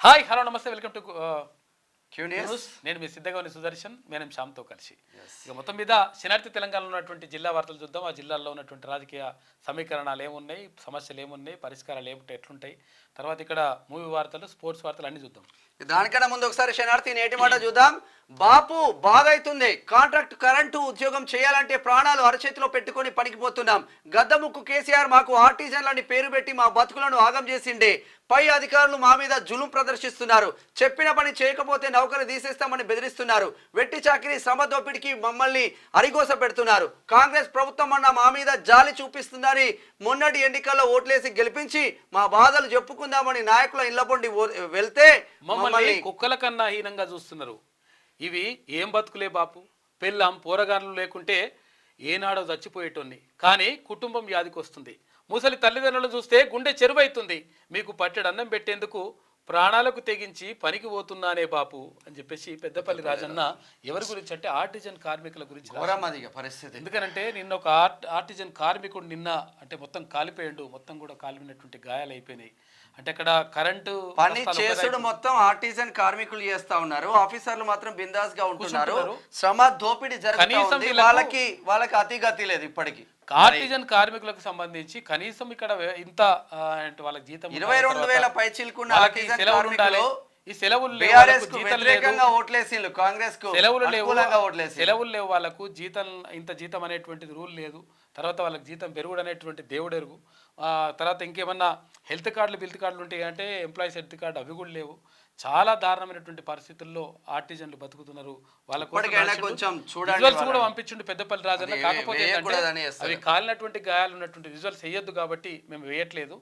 Hi hello నమస్తే welcome to క్యూనియస్. నేను మీ సిద్ధగౌని సుదర్శన్ మేనం శ్యామ్తో కలిసి ఇక మొత్తం మీద శనార్థి తెలంగాణలో ఉన్నటువంటి జిల్లా వార్తలు చూద్దాం. ఆ జిల్లాల్లో ఉన్నటువంటి రాజకీయ సమీకరణాలు ఏమున్నాయి, సమస్యలు ఏమున్నాయి, పరిష్కారాలు ఏముంటాయి, ఎట్లుంటాయి, తర్వాత ఇక్కడ మూవీ వార్తలు, స్పోర్ట్స్ వార్తలు అన్ని చూద్దాం. దానికన్నా ముందు ఒకసారి శనార్థి నేటి మాట చూద్దాం. బాపు బాధైతుంది, కాంట్రాక్ట్ కరెంటు ఉద్యోగం చేయాలంటే ప్రాణాలు అరచేతిలో పెట్టుకొని పనికిపోతున్నాం. గద్దముక్కు కేసీఆర్ మాకు ఆర్టిజన్లని పేరు పెట్టి మా బతుకులను ఆగం చేసిండే. పై అధికారులు మా మీద జులుం ప్రదర్శిస్తున్నారు. చెప్పిన పని చేయకపోతే నౌకరు తీసేస్తామని బెదిరిస్తున్నారు. వెట్టి చాకిరి సమదోపిడికి మమ్మల్ని అరిగోస పెడుతున్నారు. కాంగ్రెస్ ప్రభుత్వం అన్న మా మీద జాలి చూపిస్తుందని మొన్నటి ఎన్నికల్లో ఓట్లేసి గెలిపించి మా బాధలు చెప్పుకుందామని నాయకుల ఇళ్ల పొండి వెళ్తే మమ్మల్ని కుక్కల కన్నా హీనంగా చూస్తున్నారు. ఇవి ఏం బతుకులే బాపు, పెళ్ళాం పోరగాన్లు లేకుంటే ఏనాడో చచ్చిపోయేటోన్ని, కానీ కుటుంబం యాదికి వస్తుంది. ముసలి తల్లిదండ్రులు చూస్తే గుండె చెరువైతుంది. మీకు పట్టెడు అన్నం పెట్టేందుకు ప్రాణాలకు తెగించి పనికి పోతున్నానే బాపు అని చెప్పేసి పెద్దపల్లి రాజన్న ఎవరి గురించి అంటే ఆర్టిజన్ కార్మికుల గురించి పరిస్థితి. ఎందుకనంటే నిన్న ఒక ఆర్టిజన్ కార్మికుడు నిన్న అంటే మొత్తం కాలిపోయాడు, మొత్తం కూడా కాలిపోయినటువంటి గాయాలు అయిపోయినాయి. అంటే అక్కడ కరెంటు పని చేసుడు మొత్తం ఆర్టిజన్ కార్మికులు చేస్తా ఉన్నారు, ఆఫీసర్లు మాత్రం బిందాస్ గా ఉంటున్నారు. శ్రమ దోపిడీ జరుగుతుంది, వాళ్ళకి అతిగతి లేదు. ఇప్పటికి ఆర్టిజన్ కార్మికులకు సంబంధించి కనీసం ఇక్కడ ఇంత వాళ్ళకి జీతం 22,000 పైచిలుకున్న ఆర్టిజన్ కార్మికులు ఈ సెలవులు సెలవులు లేవు, వాళ్ళకు జీతం ఇంత జీతం అనేటువంటిది రూల్ లేదు. తర్వాత వాళ్ళకి జీతం పెరుగుడు అనేటువంటి దేవుడెరుగు. తర్వాత ఇంకేమన్నా హెల్త్ కార్డులు ఉంటాయి అంటే ఎంప్లాయీస్ హెల్త్ కార్డు అవి కూడా లేవు. చాలా దారుణమైనటువంటి పరిస్థితుల్లో ఆర్టిజన్లు బతుకుతున్నారు. వాళ్ళకు విజువల్స్ కూడా పంపించండి పెద్దపల్లి రాజన్న. కాకపోతే అవి కాలినటువంటి గాయాలు ఉన్నటువంటి విజువల్స్ వేయొద్దు కాబట్టి మేము వేయట్లేదు.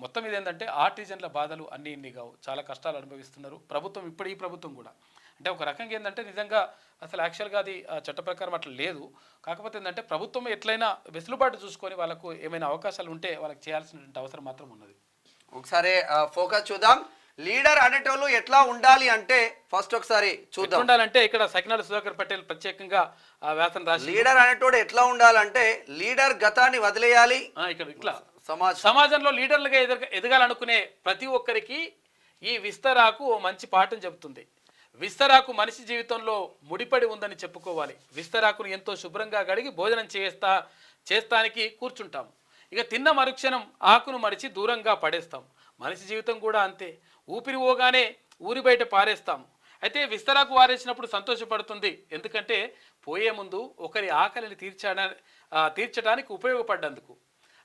మొత్తం ఇది ఏంటంటే ఆర్టిజన్ల బాధలు అన్ని ఇన్ని కావు, చాలా కష్టాలు అనుభవిస్తున్నారు. ప్రభుత్వం ఈ ప్రభుత్వం కూడా అంటే ఒక రకంగా ఏంటంటే నిజంగా అసలు యాక్చువల్గా అది చట్ట ప్రకారం అట్లా లేదు. కాకపోతే ఏంటంటే ప్రభుత్వం ఎట్లయినా వెసులుబాటు చూసుకొని వాళ్ళకు ఏమైనా అవకాశాలు ఉంటే వాళ్ళకి చేయాల్సినటువంటి అవసరం మాత్రం ఉన్నది. ఒకసారి ఫోకస్ చూద్దాం. లీడర్ అనేటోళ్ళు ఎట్లా ఉండాలి అంటే ఫస్ట్ ఒకసారి చూద్దాం. ఉండాలంటే ఇక్కడ సకినాల సుధాకర్ పటేల్ ప్రత్యేకంగా వ్యాసం రాసి లీడర్ అనేటోడు ఎట్లా ఉండాలంటే లీడర్ గతాన్ని వదిలేయాలి. ఇక్కడ ఇట్లా సమాజంలో లీడర్లుగా ఎదగాలనుకునే ప్రతి ఒక్కరికి ఈ విస్తరాకు ఓ మంచి పాఠం చెబుతుంది. విస్తరాకు మనిషి జీవితంలో ముడిపడి ఉందని చెప్పుకోవాలి. విస్తరాకును ఎంతో శుభ్రంగా కడిగి భోజనం చేస్తానికి కూర్చుంటాం. ఇక తిన్న మరుక్షణం ఆకును మడిచి దూరంగా పడేస్తాం. మనిషి జీవితం కూడా అంతే. ఊపిరి పోగానే ఊరి బయట పారేస్తాం. అయితే విస్తరాకు వారేసినప్పుడు సంతోషపడుతుంది, ఎందుకంటే పోయే ముందు ఒకరి ఆకలిని తీర్చడానికి ఉపయోగపడ్డందుకు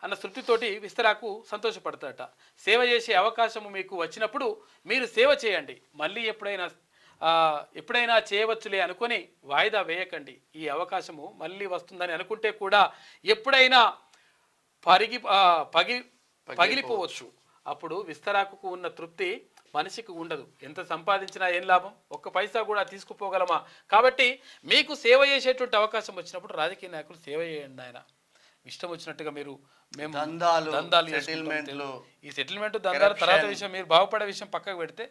అన్న తృప్తితోటి విస్తరాకు సంతోషపడతాట. సేవ చేసే అవకాశము మీకు వచ్చినప్పుడు మీరు సేవ చేయండి. మళ్ళీ ఎప్పుడైనా చేయవచ్చులే అనుకొని వాయిదా వేయకండి. ఈ అవకాశము మళ్ళీ వస్తుందని అనుకుంటే కూడా ఎప్పుడైనా పగిలిపోవచ్చు. అప్పుడు విస్తరాకు ఉన్న తృప్తి మనిషికి ఉండదు. ఎంత సంపాదించినా ఏం లాభం, ఒక్క పైసా కూడా తీసుకుపోగలమా? కాబట్టి మీకు సేవ చేసేటువంటి అవకాశం వచ్చినప్పుడు రాజకీయ నాయకులు సేవ చేయండి. ఆయన ఇష్టం వచ్చినట్టుగా మేము దందాలు ఈ సెటిల్మెంట్ దందాలు తర్వాత విషయం, మీరు బాగుపడే విషయం పక్కకు పెడితే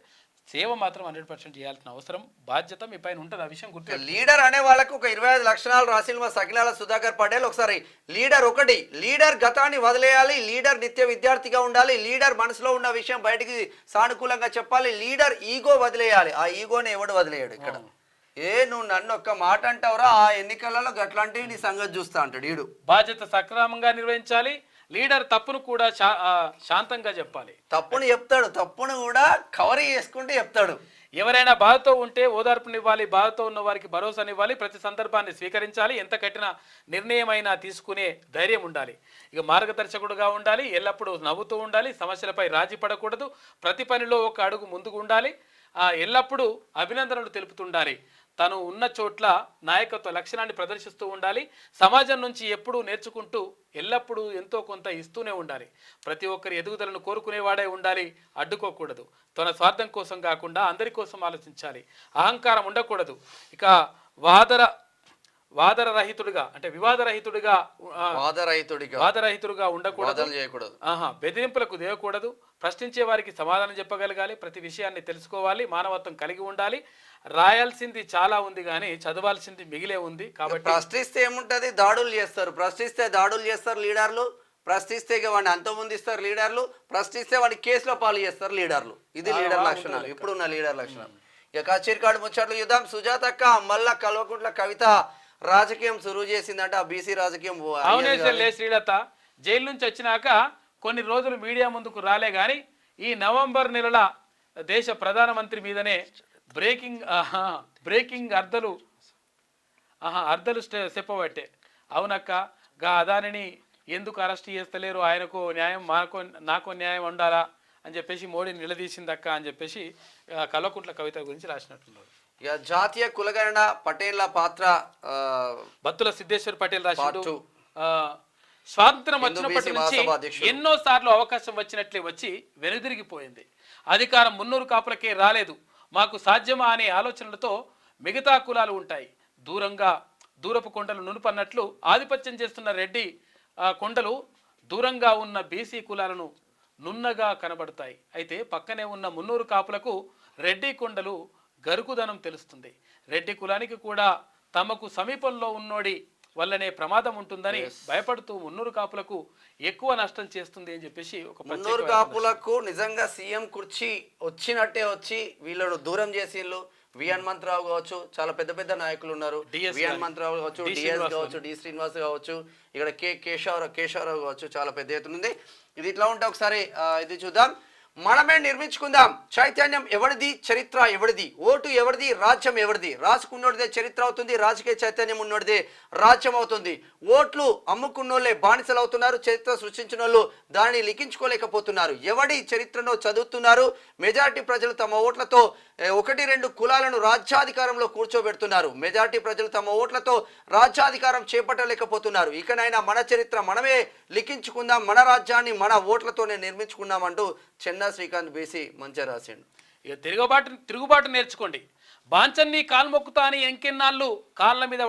సేవ మాత్రం 100% చేయాల్సిన అవసరం బాధ్యత మీ పైన ఉంటుంది. ఆ విషయం గుర్తు. లీడర్ అనే వాళ్ళకు ఒక 25 లక్షణాలు రాసిన సకినాల సుధాకర్ పటేల్. ఒకసారి లీడర్ ఒకటి, లీడర్ గతాన్ని వదిలేయాలి. లీడర్ నిత్య విద్యార్థిగా ఉండాలి. లీడర్ మనసులో ఉన్న విషయం బయటికి సానుకూలంగా చెప్పాలి. లీడర్ ఈగో వదిలేయాలి. ఆ ఈగోని ఎవడు వదిలేయాడు? ఇక్కడ నువ్వు నన్ను ఒక్క మాట అంటావురా, ఆ ఎన్నికలలో గట్లాంటివి నీ సంగతి చూస్తా అంటాడు. ఈడు బాధ్యత సక్రమంగా నిర్వహించాలి. లీడర్ తప్పును కూడా శాంతంగా చెప్పాలి. తప్పును చెప్తాడు, తప్పును కూడా కవర్ చేసుకుంటూ చెప్తాడు. ఎవరైనా బాధతో ఉంటే ఓదార్పునివ్వాలి. బాధతో ఉన్న వారికి భరోసానివ్వాలి. ప్రతి సందర్భాన్ని స్వీకరించాలి. ఎంత కఠిన నిర్ణయమైనా తీసుకునే ధైర్యం ఉండాలి. ఇక మార్గదర్శకుడుగా ఉండాలి. ఎల్లప్పుడూ నవ్వుతూ ఉండాలి. సమస్యలపై రాజీ పడకూడదు. ప్రతి పనిలో ఒక అడుగు ముందుకు ఉండాలి. ఎల్లప్పుడూ అభినందనలు తెలుపుతుండాలి. తను ఉన్న చోట్ల నాయకత్వ లక్షణాన్ని ప్రదర్శిస్తూ ఉండాలి. సమాజం నుంచి ఎప్పుడూ నేర్చుకుంటూ ఎల్లప్పుడూ ఎంతో కొంత ఇస్తూనే ఉండాలి. ప్రతి ఒక్కరి ఎదుగుదలను కోరుకునేవాడే ఉండాలి, అడ్డుకోకూడదు. తన స్వార్థం కోసం కాకుండా అందరి కోసం ఆలోచించాలి. అహంకారం ఉండకూడదు. ఇక వాదరహితుడిగా అంటే వాదరహితుడిగా ఉండకూడదు. బెదిరింపులకు దిగకూడదు. ప్రశ్నించే వారికి సమాధానం చెప్పగలగాలి. ప్రతి విషయాన్ని తెలుసుకోవాలి. మానవత్వం కలిగి ఉండాలి. రాయాల్సింది చాలా ఉంది కానీ చదవాల్సింది మిగిలే ఉంది. కాబట్టి ప్రశ్నిస్తే ఏముంటది, దాడులు చేస్తారు. ప్రశ్నిస్తే దాడులు చేస్తారు లీడర్లు. ప్రశ్నిస్తే ఇక వాడిని అంతమొందిస్తారు లీడర్లు, ప్రశ్నిస్తే వాడిని కేసులో పాలు చేస్తారు లీడర్లు. ఇది లీడర్ లక్షణం, ఇప్పుడున్న లీడర్ లక్షణం. ఇక కచేరికాడు ముచ్చట్లు చూద్దాం. సుజాతక్క మళ్ళా కల్వకుంట్ల కవిత రాజకీయం సురువు చేసిందంట. ఆ బీసీ రాజకీయం శ్రీలత జైలు నుంచి వచ్చినాక కొన్ని రోజులు మీడియా ముందుకు రాలే గాని ఈ నవంబర్ నెలల దేశ ప్రధానమంత్రి మీదనే బ్రేకింగ్ అర్ధలు చెప్పబట్టే. అవునక్క గా అదానిని ఎందుకు అరెస్ట్ చేస్తలేరు, ఆయనకు న్యాయం నాకు న్యాయం ఉండాలా అని చెప్పేసి మోడీని నిలదీసిందక్క అని చెప్పేసి కల్వకుంట్ల కవిత గురించి రాసినట్టున్నారు. ఇక జాతీయ కులగణన పటేళ్ల పాత్ర బత్తుల సిద్ధేశ్వర్ పటేల్ రాసినట్టు. స్వాతంత్రం వచ్చినప్పటి నుంచి ఎన్నో సార్లు అవకాశం వచ్చినట్లే వచ్చి వెనుదిరిగిపోయింది. అధికారం మున్నూరు కాపులకే రాలేదు. మాకు సాధ్యమా అనే ఆలోచనలతో మిగతా కులాలు ఉంటాయి. దూరపు కొండలు నునుపన్నట్లు ఆధిపత్యం చేస్తున్న రెడ్డి కొండలు దూరంగా ఉన్న బీసీ కులాలను నున్నగా కనబడతాయి. అయితే పక్కనే ఉన్న మున్నూరు కాపులకు రెడ్డి కొండలు గరుకుదనం తెలుస్తుంది. రెడ్డి కులానికి కూడా తమకు సమీపంలో ఉన్నోడి వల్లనే ప్రమాదం ఉంటుందని భయపడుతూ మున్నూరు కాపులకు ఎక్కువ నష్టం చేస్తుంది అని చెప్పేసి ఒక మున్నూరు కాపులకు నిజంగా సీఎం కుర్చీ వచ్చినట్టే వచ్చి వీళ్ళను దూరం చేసిళ్ళు. వి హనుమంతరావు కావచ్చు, చాలా పెద్ద పెద్ద నాయకులు ఉన్నారు. వి హనుమంతరావు కావచ్చు, డిఎస్ కావచ్చు, డి శ్రీనివాస్ కావచ్చు, ఇక్కడ కేశవరావు కావచ్చు, చాలా పెద్ద ఎత్తున ఉంది. ఇది ఇట్లా ఉంటే ఒకసారి ఇది చూద్దాం. మనమే నిర్మించుకుందాం. చైతన్యం ఎవరిది, చరిత్ర ఎవరిది, ఓటు ఎవరిది, రాజ్యం ఎవరిది. రాసుకున్నోడిదే చరిత్ర అవుతుంది, రాజకీయ చైతన్యం ఉన్నోడిదే రాజ్యం అవుతుంది. ఓట్లు అమ్ముకున్నోళ్ళే బానిసలు అవుతున్నారు. చరిత్ర సృష్టించిన వాళ్ళు దానిని లిఖించుకోలేకపోతున్నారు. ఎవడి చరిత్రను చదువుతున్నారు. మెజారిటీ ప్రజలు తమ ఓట్లతో 1-2 కులాలను రాజ్యాధికారంలో కూర్చోబెడుతున్నారు. మెజారిటీ ప్రజలు తమ ఓట్లతో రాజ్యాధికారం చేపట్టలేకపోతున్నారు. ఇకనైనా మన చరిత్ర మనమే లిఖించుకుందాం, మన రాజ్యాన్ని మన ఓట్లతోనే నిర్మించుకుందాం అంటూ చెన్నా శ్రీకాంత్ బీసీ మంచిగా రాసిండు. ఇక తిరుగుబాటు నేర్చుకోండి. బాంచన్ని కాలు మొక్కుతా అని ఇంకెన్నాళ్ళు కాళ్ళ మీద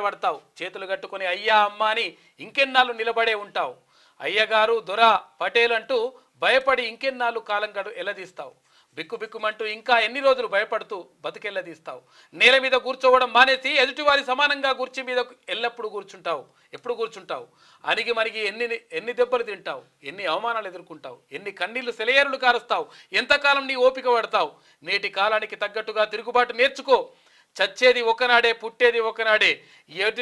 పడతావు, చేతులు కట్టుకొని అయ్యా అమ్మ అని ఇంకెన్నాళ్ళు నిలబడే ఉంటావు. అయ్యగారు దొర పటేల్ అంటూ భయపడి ఇంకెన్నాళ్ళు కాలం ఎలదీస్తావు. బిక్కుమంటూ ఇంకా ఎన్ని రోజులు భయపడుతూ బతికెళ్ళదీస్తావు. నేల మీద కూర్చోవడం మానేసి ఎదుటివారి సమానంగా కుర్చీ మీద ఎప్పుడు కూర్చుంటావు. అణిగి మరిగి ఎన్ని దెబ్బలు తింటావు, ఎన్ని అవమానాలు ఎదుర్కొంటావు, ఎన్ని కన్నీళ్లు సెలయేరులు కారుస్తావు, ఎంతకాలం నీ ఓపిక పడతావు. నేటి కాలానికి తగ్గట్టుగా తిరుగుబాటు నేర్చుకో. చచ్చేది ఒకనాడే, పుట్టేది ఒకనాడే.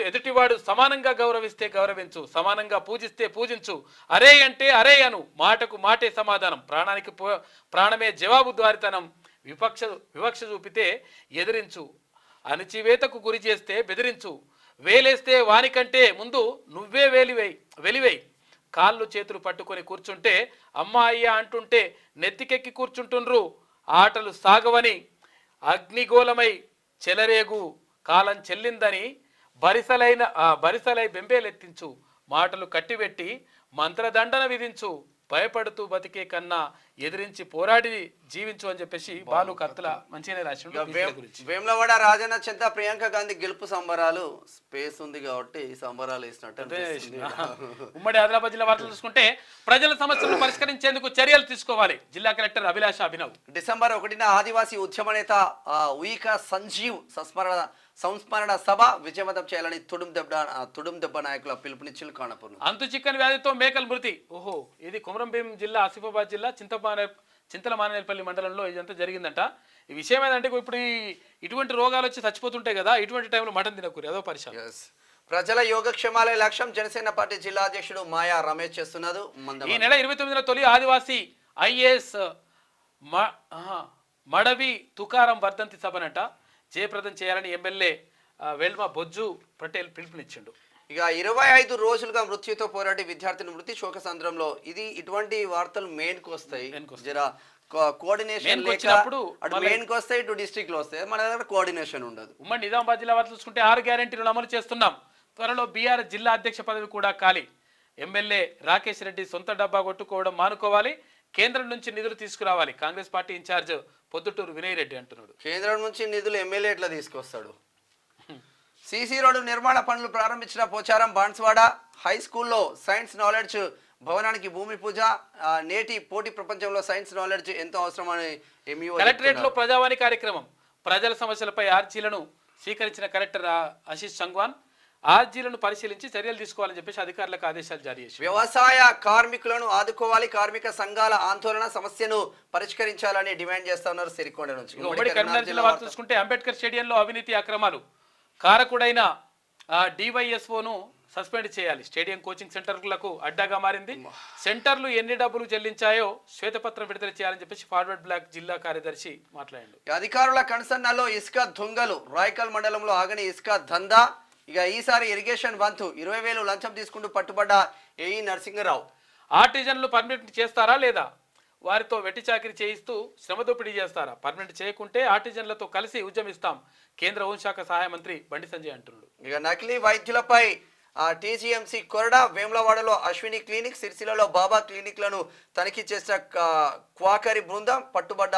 ఎదుటివాడు సమానంగా గౌరవిస్తే గౌరవించు, సమానంగా పూజిస్తే పూజించు. అరే అంటే అరే అను, మాటకు మాటే సమాధానం, ప్రాణానికి ప్రాణమే జవాబు ద్వారితనం. వివక్ష చూపితే ఎదిరించు, అణచివేతకు గురి చేస్తే బెదిరించు. వేలేస్తే వానికంటే ముందు నువ్వే వెలివేయి. కాళ్ళు చేతులు పట్టుకొని కూర్చుంటే అమ్మా అయ్యా అంటుంటే నెత్తికెక్కి కూర్చుంటుండ్రు. ఆటలు సాగవని అగ్నిగోళమై చెలరేగు కాలం చెల్లిందని బరిసలై బెంబేలెత్తించు. మాటలు కట్టిబెట్టి మంత్రదండన విధించు. భయపడుతూ బతికే కన్నా ఎదిరించి పోరాడి జీవించు అని చెప్పేసి బాలు కత్తుల మంచిగానే రాసిండు. వేములవాడ రాజన్న చెంత ప్రియాంక గాంధీ గెలుపు సంబరాలు స్పేస్ ఉంది కాబట్టి సంబరాలు వేసినట్టు. ఉమ్మడి ఆదిలాబాద్ జిల్లా వార్తలు చూసుకుంటే ప్రజల సమస్యలను పరిష్కరించేందుకు చర్యలు తీసుకోవాలి. జిల్లా కలెక్టర్ అభిలాష అభినవ్. డిసెంబర్ 1న ఆదివాసీ ఉద్యమ నేత ఉయికా సంజీవ్ సంస్మరణ సభ విజయవంతం చేయాలని తుడుం దెబ్బ నాయకుల పిలుపునిచ్చిన కానపూర్. అంతు చిక్కని వ్యాధితో మేకల మృతి. ఇది కొమరంభీం జిల్లా, ఆసిఫాబాద్ జిల్లా, చింతలమానేపల్లి మండలంలో ఇదంతా జరిగిందంట. ఈ విషయం ఏంటంటే ఇప్పుడు ఇటువంటి రోగాలు వచ్చి చచ్చిపోతుంటాయి కదా, ఇటువంటి టైంలో మటన్ తినకూరి, అదో పరిశ్రమ. ప్రజల యోగక్షేమాలే లక్ష్యం జనసేన పార్టీ జిల్లా అధ్యక్షుడు మాయా రమేష్ చేస్తున్నారు. ఈ నెల 29న తొలి ఆదివాసీ ఐఏఎస్ మడవి తుకారం వర్ధంతి సభనట జయప్రదం చేయాలని ఎమ్మెల్యే వెల్మా బొజ్జు పటేల్ పిలుపునిచ్చిండు. ఇక 25 రోజులుగా మృత్యుతో పోరాడి విద్యార్థిని మృతి శోకసంద్రంలో. ఇది ఇటువంటి వార్తలు మెయిన్కి వస్తాయి. జరా కోఆర్డినేషన్ మెయిన్కి వస్తాయి, ఇటు డిస్ట్రిక్ట్ లో వస్తాయి. మన దగ్గర కోఆర్డినేషన్ ఉండదు. ఉమ్మడి నిజామాబాద్ జిల్లా వార్తలు చూసుకుంటే 6 గ్యారెంటీలను అమలు చేస్తున్నాం. త్వరలో బీఆర్ జిల్లా అధ్యక్ష పదవి కూడా ఖాళీ. ఎమ్మెల్యే రాకేష్ రెడ్డి సొంత డబ్బా కొట్టుకోవడం మానుకోవాలి. కేంద్రం నుంచి నిధులు తీసుకురావాలి. కాంగ్రెస్ పార్టీ ఇన్ఛార్జ్ పొద్దుటూరు వినయ్ రెడ్డి అంటున్నాడు. కేంద్రం నుంచి నిధులు ఎమ్మెల్యే ఎట్లా తీసుకొస్తాడు? సీసీ రోడ్డు నిర్మాణ పనులు ప్రారంభించిన పోచారం బాన్స్వాడ హై స్కూల్లో సైన్స్ నాలెడ్జ్ భవనానికి భూమి పూజ. నేటి పోటీ ప్రపంచంలో సైన్స్ నాలెడ్జ్ ఎంతో అవసరమని ఎంఈఓ. కలెక్టరేట్ లో ప్రజావాణి కార్యక్రమం. ప్రజల సమస్యలపై ఆర్జీలను స్వీకరించిన కలెక్టర్ ఆశీష్ సంగ్వాన్ ఆర్జీలను పరిశీలించి చర్యలు తీసుకోవాలని చెప్పేసి అధికారులకు ఆదేశాలు జారీ చేశారు. వ్యవసాయ కార్మికులను ఆదుకోవాలి, కార్మిక సంఘాల ఆందోళన సమస్యను పరిష్కరించాలని డిమాండ్ చేస్తా ఉన్నారు సిరికొండ నుంచి. ఉమ్మడి కరీంనగర్ జిల్లా వార్త చూసుకుంటే అంబేద్కర్ స్టేడియంలో అవినీతి అక్రమాలు, కారకుడైన డివైఎస్ఓను సస్పెండ్ చేయాలి. స్టేడియం కోచింగ్ సెంటర్లకు అడ్డాగా మారింది. సెంటర్లు ఎన్ని డబ్బులు చెల్లించాయో శ్వేతపత్రం విడుదల చేయాలని చెప్పేసి ఫార్వర్డ్ బ్లాక్ జిల్లా కార్యదర్శి మాట్లాడారు. అధికారుల కన్సర్నాల్లో ఇసుక దొంగలు, రాయకల్ మండలంలో ఆగని ఇసుక దందా. ఇక ఈసారి ఇరిగేషన్ వంతు 20,000 లంచం తీసుకుంటూ పట్టుబడ్డ ఏఈ నరసింగరావు. ఆర్టిజన్లు పర్మిట్ చేస్తారా లేదా, వారితో వెట్టి చాకిరీ చేయిస్తూ శ్రమ దోపిడీ చేస్తారా, పర్మిట్ చేయకుంటే ఆర్టిజన్లతో కలిసి ఉద్యమిస్తాం కేంద్ర హోంశాఖ సహాయ మంత్రి బండి సంజయ్ అంటున్నాడు. ఇక నకిలీ వైద్యులపై టీజీఎంసీ కొరడా, వేములవాడలో అశ్విని క్లినిక్, సిరిసిల్లలో బాబా క్లినిక్లను తనిఖీ చేసిన క్వాకరి బృందం, పట్టుబడ్డ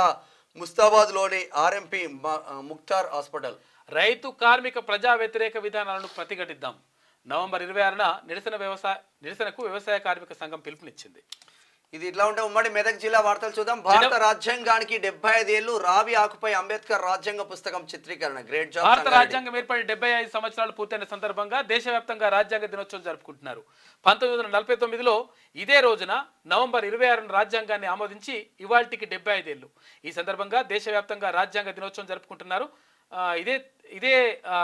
ముస్తాబాద్లోని ఆర్ఎంపీ ముక్తార్ హాస్పిటల్. రైతు కార్మిక ప్రజా వ్యతిరేక విధానాలను ప్రతిఘటిద్దాం. నవంబర్ 26న నిరసనకు వ్యవసాయ కార్మిక సంఘం పిలుపునిచ్చింది. ఇది ఇట్లా ఉంటే ఉమ్మడి మెదక్ జిల్లా వార్తలు చూద్దాం. భారత రాజ్యాంగానికి 75 ఏళ్లు, రావి ఆకుపై అంబేద్కర్ రాజ్యాంగ పుస్తకం చిత్రీకరణ. Great job. భారత రాజ్యాంగం ఏర్పడి 75 సంవత్సరాలు పూర్తయిన సందర్భంగా దేశవ్యాప్తంగా రాజ్యాంగ దినోత్సవం జరుపుకుంటున్నారు. 1949లో ఇదే రోజున నవంబర్ 26న రాజ్యాంగాన్ని ఆమోదించి ఇవాల్టికి 75 ఏళ్లు. ఈ సందర్భంగా దేశవ్యాప్తంగా రాజ్యాంగ దినోత్సవం జరుపుకుంటున్నారు. ఇదే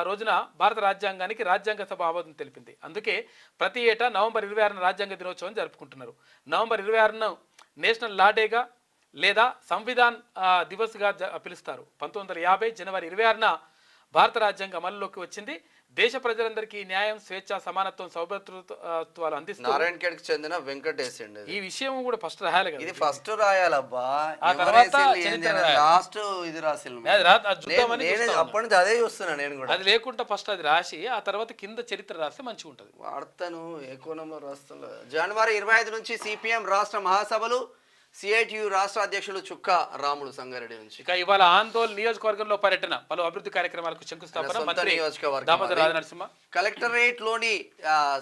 రోజున భారత రాజ్యాంగానికి రాజ్యాంగ సభ ఆమోదం తెలిపింది. అందుకే ప్రతి ఏటా నవంబర్ 26న రాజ్యాంగ దినోత్సవం జరుపుకుంటున్నారు. నవంబర్ 26ను నేషనల్ లా డేగా లేదా సంవిధాన్ దివస్గా పిలుస్తారు. 1950 జనవరి 26న భారత రాజ్యాంగం అమలులోకి వచ్చింది. దేశ ప్రజలందరికీ న్యాయం, స్వేచ్ఛ, సమానత్వం, సౌభ్రతత్వాలు అందిస్తూ నారాయణఖేడ్కి చెందిన వెంకటేష్ అండి. ఈ విషయం కూడా ఫస్ట్ రాయాలి కదా. ఇది ఫస్ట్ రాయాలబ్బా, ఆ తర్వాత లాస్ట్ ఇది రాసి అప్పటి నుంచి అదే చూస్తున్నా నేను కూడా. అది లేకుండా ఫస్ట్ అది రాసి ఆ తర్వాత కింద చరిత్ర రాస్తే మంచిగా ఉంటుంది. వార్తను ఏ కోణంలో రాస్తున్నా. జనవరి 25 నుంచి సిపిఎం రాష్ట్ర మహాసభలు, సిఐటియు రాష్ట్ర అధ్యక్షులు చుక్క రాములు సంగారెడ్డి నుంచి. ఇక ఇవాళ ఆందోళన నియోజకవర్గంలో పర్యటన, పలు అభివృద్ధి కార్యక్రమాలకు శంకుస్థాపన. మంత్రి దామోదర్ రాజనరసింహ. కలెక్టరేట్ లోని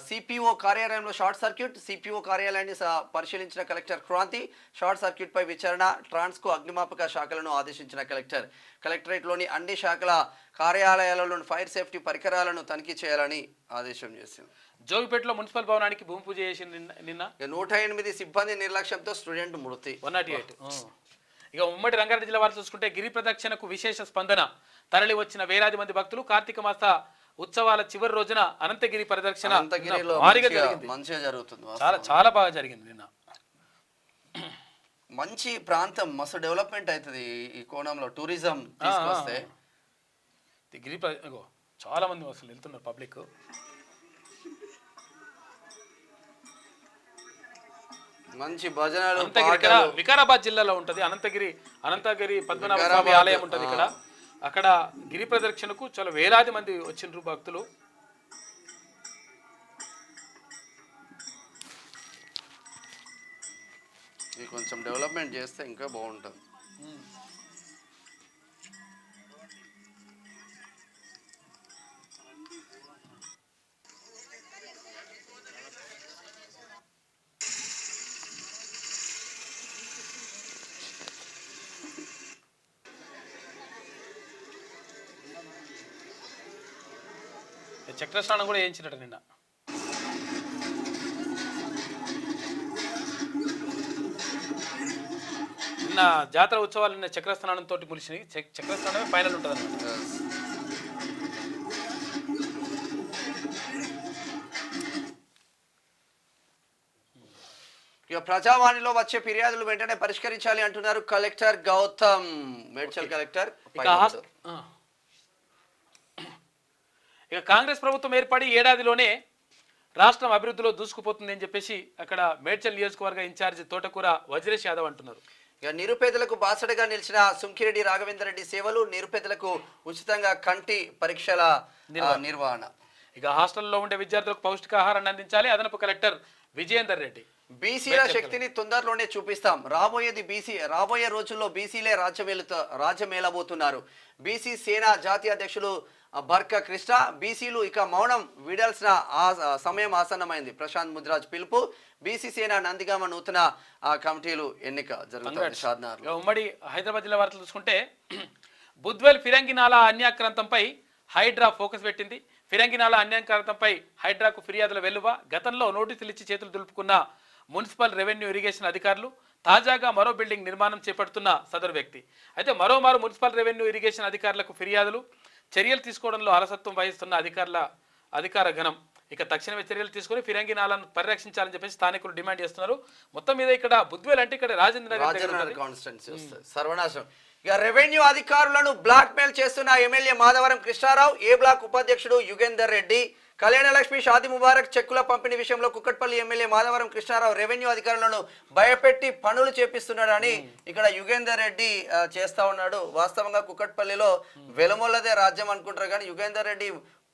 సిపిఓ కార్యాలయంలో షార్ట్ సర్క్యూట్, సిపిఓ కార్యాలయాన్ని పరిశీలించిన కలెక్టర్ క్రాంతి. షార్ట్ సర్క్యూట్ పై విచారణ, ట్రాన్స్కో అగ్నిమాపక శాఖలను ఆదేశించిన కలెక్టర్. కలెక్టరేట్ లోని అన్ని శాఖల కార్యాలయాలలోని ఫైర్ సేఫ్టీ పరికరాలను తనిఖీ చేయాలని ఆదేశం చేసింది. జోగిపేటలో మున్సిపల్ భవనానికి భూమి పూజ చేసింది నిన్న. 108 సిబ్బంది నిర్లక్ష్యంతో స్టూడెంట్ మృతి. 108. ఇక ఉమ్మడి రంగారెడ్డి జిల్లా వారు చూసుకుంటే గిరి ప్రదక్షిణకు విశేష స్పందన. తరలి వచ్చిన వేలాది మంది భక్తులు. కార్తీక మాస ఉత్సవాల చివరి రోజున అనంతగిరి పరిదక్షిణ భారీగా జరిగింది. మంచిగా జరుగుతుంది, చాలా బాగా జరిగింది నిన్న. మంచి ప్రాంతం, మస్తు డెవలప్మెంట్ అవుతుంది ఈ కోణంలో టూరిజం తీసుకొస్తే. గిరి చాలా మంది అసలు వెళ్తున్నారు పబ్లిక్. మంచి భజనలు. వికారాబాద్ జిల్లాలో ఉంటది అనంతగిరి పద్మనాభ స్వామి ఆలయం ఉంటది ఇక్కడ. అక్కడ గిరి ప్రదక్షిణకు చాలా వేలాది మంది వచ్చిండ్రు భక్తులు. ఇది కొంచెం డెవలప్మెంట్ చేస్తే ఇంకా బాగుంటుంది. చక్ర స్నానం కూడా చేయించినట్టు నిన్న. నిన్న జాతర ఉత్సవాలు నిన్న చక్ర స్నానంతో ముగిసినాయి. చక్ర స్నానమే ఫైనల్ ఉంటుంది అన్నమాట. ఇక ప్రజావాణిలో వచ్చే ఫిర్యాదులు వెంటనే పరిష్కరించాలి అంటున్నారు కలెక్టర్ గౌతమ్. మేడ్చల్ కలెక్టర్. ఇక కాంగ్రెస్ ప్రభుత్వం ఏర్పడి ఏడాదిలోనే రాష్ట్రం అభివృద్ధిలో దూసుకుపోతుంది అని చెప్పేసి అక్కడ మేడ్చల్ నియోజకవర్గ ఇన్ఛార్జి తోటకూర వజ్రేష్ యాదవ్ అంటున్నారు. ఇక నిరుపేదలకు బాసటగా నిలిచిన సుంకిరెడ్డి రాఘవేందర్ రెడ్డి సేవలు, నిరుపేదలకు ఉచితంగా కంటి పరీక్షల నిర్వహణ. ఇక హాస్టల్లో ఉండే విద్యార్థులకు పౌష్టికాహారాన్ని అందించాలి. అదనపు కలెక్టర్ విజయేందర్ రెడ్డి. బీసీల శక్తిని తొందరలోనే చూపిస్తాం. రాబోయే రోజుల్లో బీసీలే రాజ్యమేలబోతున్నారు. బీసీ సేన జాతీయ అధ్యక్షులు బర్క కృష్ణ. బీసీలు ఇక మౌనం వీడాల్సిన సమయం ఆసన్నమైంది. ప్రశాంత్ ముద్రాజ్ పిలుపు. బీసీ సేన నందిగామ నూతన కమిటీలు ఎన్నిక జరుగుతుంది. ఉమ్మడి హైదరాబాద్ జిల్లా వార్తలు చూసుకుంటే బుద్వేల్ ఫిరంగి నాలా అన్యాక్రాంతంపై హైడ్రా ఫోకస్ పెట్టింది. ఫిరంగినాల అన్యాయకారంపై హైడ్రాకు ఫిర్యాదుల వెల్లువ. గతంలో నోటీసులు ఇచ్చి చేతులు దులుపుకున్న మున్సిపల్ రెవెన్యూ ఇరిగేషన్ అధికారులు తాజాగా మరో బిల్డింగ్ నిర్మాణం చేపడుతున్న సదరు వ్యక్తి. అయితే మరోమారు మున్సిపల్ రెవెన్యూ ఇరిగేషన్ అధికారులకు ఫిర్యాదులు, చర్యలు తీసుకోవడంలో అలసత్వం వహిస్తున్న అధికార గణం. ఇక తక్షణమే చర్యలు తీసుకుని ఫిరంగినాలను పరిరక్షించాలని చెప్పేసి స్థానికులు డిమాండ్ చేస్తున్నారు. మొత్తం మీద ఇక్కడ బుద్వేల్ అంటే ఇక్కడ రాజేంద్ర కాన్స్టిట్యున్సీ వస్తుంది. సర్వనాశం. ఇక రెవెన్యూ అధికారులను బ్లాక్ మెయిల్ చేస్తున్న ఎమ్మెల్యే మాధవరం కృష్ణారావు, ఏ బ్లాక్ ఉపాధ్యక్షుడు యుగేందర్ రెడ్డి, కళ్యాణలక్ష్మి, షాది ముబారక్ చెక్కుల పంపిణీ విషయంలో కుక్కట్పల్లి ఎమ్మెల్యే మాధవరం కృష్ణారావు రెవెన్యూ అధికారులను భయపెట్టి పనులు చేపిస్తున్నాడని ఇక్కడ యుగేందర్ రెడ్డి చేస్తా ఉన్నాడు. వాస్తవంగా కుక్కట్పల్లిలో వెలుమొల్లదే రాజ్యం అనుకుంటారు కానీ యుగేందర్ రెడ్డి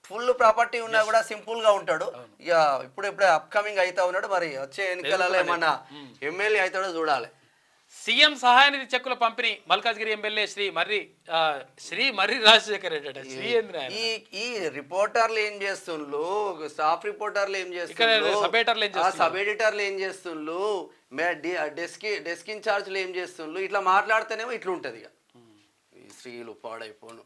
ఫుల్ ప్రాపర్టీ ఉన్నా కూడా సింపుల్ గా ఉంటాడు. ఇక ఇప్పుడే అప్కమింగ్ అవుతా ఉన్నాడు. మరి వచ్చే ఎన్నికలలో ఏమన్నా ఎమ్మెల్యే అవుతాడో చూడాలి. సీఎం సహాయ నిధి చెక్కుల పంపిణీ మల్కాజ్గిరి ఎమ్మెల్యే శ్రీ మర్రి రాజశేఖర్ రెడ్డి. ఈ రిపోర్టర్లు ఏం చేస్తుండ్రు, స్టాఫ్ రిపోర్టర్లు ఏం చేస్తుండ్రు, సబ్ ఎడిటర్లు ఏం చేస్తుండ్రు, డెస్క్ ఇన్ఛార్జ్లు ఏం చేస్తుండ్రు, ఇట్లా మాట్లాడితేనేమో ఇట్లా ఉంటది. ఇక ఈ స్త్రీలు పాడైపోను.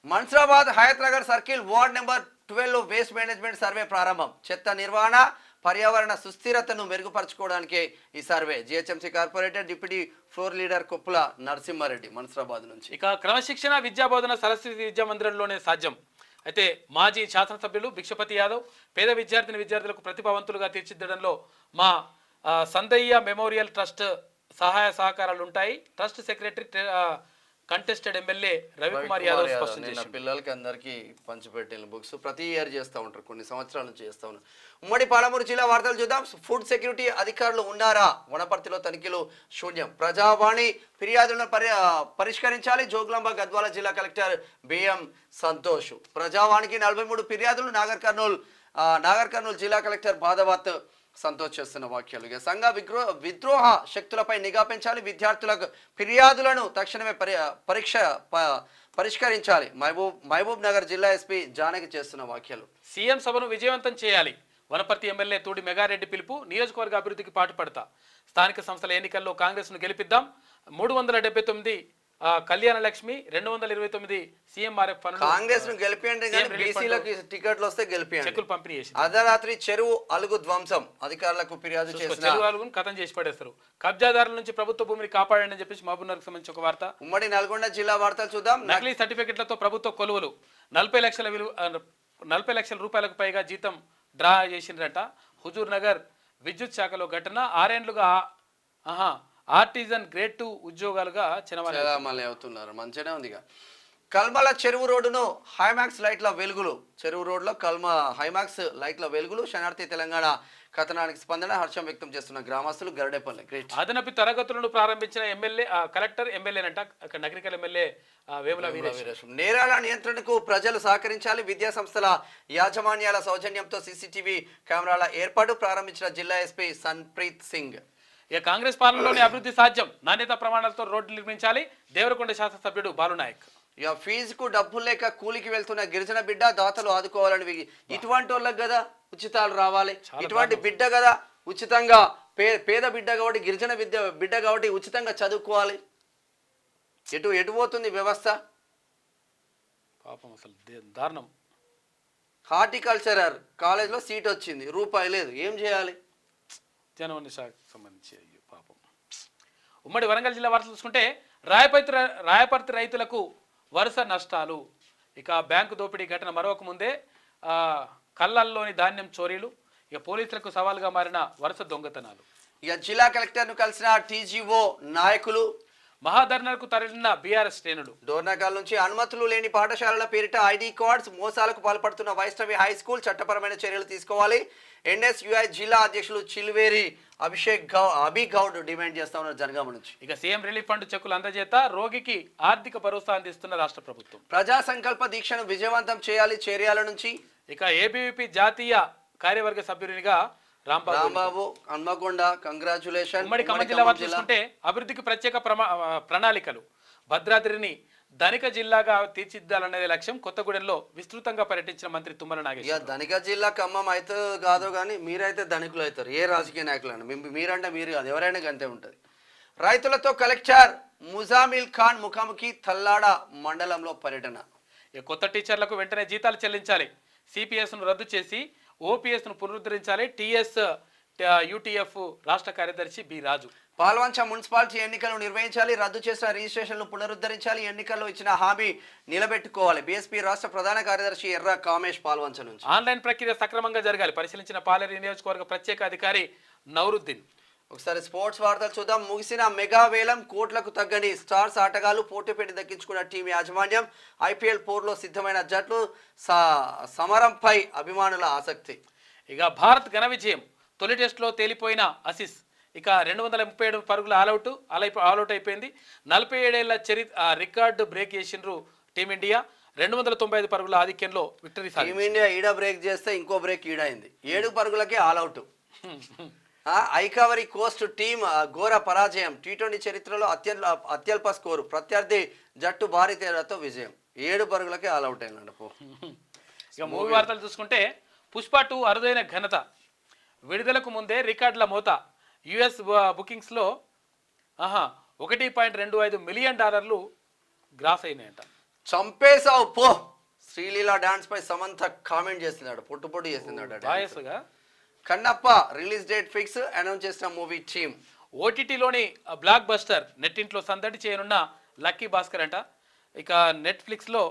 Mansoorabad Hayath Nagar circle ward number 12 waste management survey ప్రారంభం. చెత్త నిర్వహణ, పర్యావరణ సుస్థిరతను మెరుగుపరచుకోవడానికి ఈ survey. GHMC corporator deputy floor leader Koppula Narasimha Reddy Mansoorabad నుంచి. ఇక క్రమశిక్షణ విద్యాబోధన సరస్వతి విద్యా మందిరంలోనే సాధ్యం. అయితే మాజీ శాసనసభ్యులు భిక్షపతి యాదవ్ పేద విద్యార్థులకు ప్రతిభావంతులుగా తీర్చిదిద్దడంలో మా సందయ్య మెమోరియల్ ట్రస్ట్ సహాయ సహకారాలు ఉంటాయి. Trust secretary contested MLA Ravikumar Yadav స్పష్టం చేశారు. పిల్లలకి అందరికీ పంచిపెట్టిన బుక్స్ ప్రతి ఇయర్ చేస్తూ ఉంటారు, కొన్ని సంవత్సరాల నుంచి చేస్తూ ఉన్నారు. ఉమ్మడి పాలమూరు జిల్లా వార్తలు చూద్దాం. ఫుడ్ సెక్యూరిటీ అధికారులు ఉన్నారా? వనపర్తిలో తనిఖీలు శూన్యం. ప్రజావాణి ఫిర్యాదులను పరిష్కరించాలి. జోగులాంబ గద్వాల జిల్లా కలెక్టర్ బిఎం సంతోష్. ప్రజావాణికి 43 ఫిర్యాదులు. నాగర్ కర్నూలు జిల్లా కలెక్టర్ బాధవాత్ సంతోష్ చేస్తున్న వ్యాఖ్యలు. ఇక సంఘ విద్రోహ శక్తులపై నిఘా పెంచాలి. విద్యార్థులకు ఫిర్యాదులను తక్షణమే పరిష్కరించాలి. మహబూబ్ నగర్ జిల్లా ఎస్పీ జానకి చేస్తున్న వ్యాఖ్యలు. సీఎం సభను విజయవంతం చేయాలి. వనపర్తి ఎమ్మెల్యే తూడి మెగారెడ్డి పిలుపు. నియోజకవర్గ అభివృద్ధికి పాటుపడతా. స్థానిక సంస్థల ఎన్నికల్లో కాంగ్రెస్ను గెలిపిద్దాం. 379 కళ్యాణలక్ష్మి, 229 సీఎంఆర్ఎఫ్ ఫండ్. కాంగ్రెస్ ను గెలిపియండి, బీసీలకు టికెట్లు వస్తే గెలిపియండి. చెక్కులు పంపిణీ చేసి అర్ధరాత్రి చెరువు అలుగు ధ్వంసం. అధికారులకు ఫిర్యాదు చేసిన చెరువు అలుగును కథం చేసి పడేస్తారు. కబ్జాదారుల నుంచి ప్రభుత్వ భూమిని కాపాడండి అని చెప్పేసి మహబూబ్నగర్కు సంబంధించి ఒక వార్త. ఉమ్మడి నల్గొండ జిల్లా వార్తలు చూద్దాం. నకిలీ సర్టిఫికెట్లతో ప్రభుత్వ కొలువులు. 40 లక్షల రూపాయలకు పైగా జీతం డ్రా చేసిండ్రట. హుజూర్ నగర్ విద్యుత్ శాఖలో ఘటన. 6 ఏళ్లుగా ఆర్టిజన్ గ్రేడ్ 2 ఉద్యోగాలుగా మళ్ళీ అవుతున్నారు. మంచిగానే ఉంది. కల్మల చెరువు రోడ్డును హైమాక్స్ లైట్ల వెలుగులు. చెరువు రోడ్లో హైమాక్స్ లైట్ల వెలుగులు. శనార్థి తెలంగాణ కథనానికి స్పందన. హర్షం వ్యక్తం చేస్తున్న గ్రామస్తులు. గరడేపల్లి గ్రేట్. అదనపు తరగతులను ప్రారంభించిన కలెక్టర్ ఎమ్మెల్యేనంట. నగరికల్ ఎమ్మెల్యే వేముల వీరేశం. నేరాల నియంత్రణకు ప్రజలు సహకరించాలి. విద్యా సంస్థల యాజమాన్యాల సౌజన్యంతో సీసీటీవీ కెమెరాల ఏర్పాటు ప్రారంభించిన జిల్లా ఎస్పీ సన్ప్రీత్ సింగ్. ఇక కాంగ్రెస్ పాలనలోని అభివృద్ధి సాధ్యం. నాణ్యత ప్రమాణాలతో రోడ్లు నిర్మించాలి. దేవరకొండ శాసనసభ్యుడు బాలునాయక్. ఇక ఫీజుకు డబ్బులు లేక కూలికి వెళ్తున్న గిరిజన బిడ్డ దాతలు ఆదుకోవాలని. ఇటువంటి వాళ్ళకి కదా ఉచితాలు రావాలి. ఇటువంటి బిడ్డ కదా ఉచితంగా పేద బిడ్డ కాబట్టి, గిరిజన బిడ్డ కాబట్టి ఉచితంగా చదువుకోవాలి. ఎటు పోతుంది వ్యవస్థ? పాపం అసలు దారుణం. హార్టికల్చరర్ కాలేజ్లో సీట్ వచ్చింది, రూపాయి లేదు, ఏం చేయాలి? జనవరి శాఖకు సంబంధించి పాపం. ఉమ్మడి వరంగల్ జిల్లా వార్తలు చూసుకుంటే రాయపర్తి రైతులకు వరుస నష్టాలు. ఇక బ్యాంకు దోపిడీ ఘటన మరొక ముందే కళ్ళల్లోని ధాన్యం చోరీలు. ఇక పోలీసులకు సవాలుగా మారిన వరుస దొంగతనాలు. ఇక జిల్లా కలెక్టర్ను కలిసిన టీజీఓ నాయకులు. మహాధర్నాకు తరలిన బీఆర్ఎస్ శ్రేణులు. డోర్నకాల్ నుంచి అనుమతులు లేని పాఠశాలల పేరిట ఐడి కార్డ్స్ మోసాలకు పాల్పడుతున్న వైష్ణవి హై స్కూల్ చట్టపరమైన చర్యలు తీసుకోవాలి. ఎన్ఎస్యుఐ జిల్లా అధ్యక్షులు చిల్వేరి అభిగౌడ్ డిమాండ్ చేస్తా ఉన్నారు జనగామ నుంచి. ఇక సీఎం రిలీఫ్ ఫండ్ చెక్కులు అందజేత రోగికి ఆర్థిక భరోసా అందిస్తున్న రాష్ట్ర ప్రభుత్వం. ప్రజా సంకల్ప దీక్షను విజయవంతం చేయాలి చేర్యాల నుంచి. ఇక ఏబీవీపీ జాతీయ కార్యవర్గ సభ్యునిగా రాంబాబు హన్మకొండ కంగ్రాచులేషన్. ఉమ్మడి ఖమ్మం జిల్లా వారు చూసుకుంటే అభివృద్ధికి ప్రత్యేక ప్రణాళికలు. భద్రాద్రిని ధనిక జిల్లాగా తీర్చిదిద్దాలనేది లక్ష్యం. కొత్తగూడెంలో విస్తృతంగా పర్యటించిన మంత్రి తుమ్మల నాగేశ్వరరావు. ధనిక జిల్లా ఖమ్మం అయితే కాదు కానీ మీరైతే ధనికులు అవుతారు. ఏ రాజకీయ నాయకులు మీరంటే మీరు కాదు, ఎవరైనా అంతే ఉంటుంది. రైతులతో కలెక్టర్ ముజామిల్ ఖాన్ ముఖాముఖి. తల్లాడ మండలంలో పర్యటన. కొత్త టీచర్లకు వెంటనే జీతాలు చెల్లించాలి. సిపిఎస్ను రద్దు చేసి ఓపీఎస్ను పునరుద్ధరించాలి. టీఎస్ యూటీఎఫ్ రాష్ట్ర కార్యదర్శి బి రాజు. పాల్వంచ మున్సిపాలిటీ ఎన్నికలు నిర్వహించాలి, రద్దు చేసిన రిజిస్ట్రేషన్లు పునరుద్ధరించాలి, ఎన్నికల్లో ఇచ్చిన హామీ నిలబెట్టుకోవాలి. బీఎస్పీ రాష్ట్ర ప్రధాన కార్యదర్శి ఎర్ర కామేష్ పాల్వంచ నుంచి. ఆన్లైన్ ప్రక్రియ సక్రమంగా జరగాలి, పరిశీలించిన పాలేరు నియోజకవర్గ ప్రత్యేక అధికారి నౌరుద్దీన్. ఒకసారి స్పోర్ట్స్ వార్తలు చూద్దాం. ముగిసిన మెగా వేలం, కోట్లకు తగ్గని స్టార్స్ ఆటగాళ్లు, పోటీపేట దక్కించుకున్న టీం యాజమాన్యం, ఐపీఎల్ పోర్లో సిద్ధమైన జట్లు, సమరంపై అభిమానుల ఆసక్తి. ఇక భారత్ ఘన విజయం, తొలి టెస్టులో తేలిపోయిన ఆసీస్ ఇక 237 పరుగుల ఆల్అౌట్ అయిపోయింది. 47 ఏళ్ల రికార్డు బ్రేక్ చేసిండ్రు టీమిండియా. 295 పరుగుల ఆధిక్యంలో విక్టరీ సాధించింది. టీమిండియా ఈడ బ్రేక్ చేస్తే ఇంకో బ్రేక్ ఈడైంది. 7 పరుగులకే ఆల్అౌట్. ఐకావరీ కోస్ట్ టీం ఘోర పరాజయం, టీ20 చరిత్రలో అత్యల్ప స్కోరు, ప్రత్యర్థి జట్టు భారీ తేడాతో విజయం. 7 పరుగులకే ఆల్అౌట్ అయినాడు. ఇక మూవీ వార్తలు చూసుకుంటే పుష్ప 2 అరుదైన ఘనత, విడుదలకు ముందే రికార్డుల మోత. యుఎస్ బుకింగ్స్లో 1.25 మిలియన్ డాలర్లు గ్రాస్ అయినాయంట. చంపేశావు పో. శ్రీలీల డాన్స్ పై సమంత కామెంట్ చేస్తున్నాడు, పొట్టు చేస్తున్నాడు. Kannappa release date fix, announce చేసిన మూవీ టీమ్. ఓటీటీలోని బ్లాక్ బస్టర్ నెట్టింట్లో సందడి చేయనున్న లక్కీ భాస్కర్ అంట. ఇక నెట్ఫ్లిక్స్లో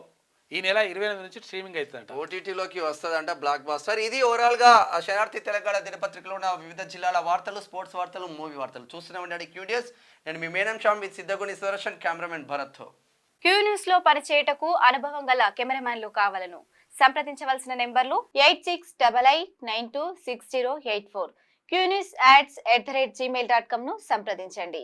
ఈ నెల 28 నుంచి స్ట్రీమింగ్ అవుతుందంట. ఓటీటీలోకి వస్తుందంట బ్లాక్ బాస్టర్. ఇది ఓవరాల్గా శనార్థి తెలంగాణ దినపత్రికలో ఉన్న వివిధ జిల్లాల వార్తలు, స్పోర్ట్స్ వార్తలు, మూవీ వార్తలు చూస్తున్నామండి. క్యూడియస్, నేను మీ మేనం Shyam with Siddhaguni Sudarshan, cameraman Bharath. Q news లో పనిచేయటకు అనుభవం గల కెమెరామ్యాన్లు కావాలను సంప్రదించవలసిన నెంబర్లు 8688926084. qnewsads@gmail.com ను సంప్రదించండి.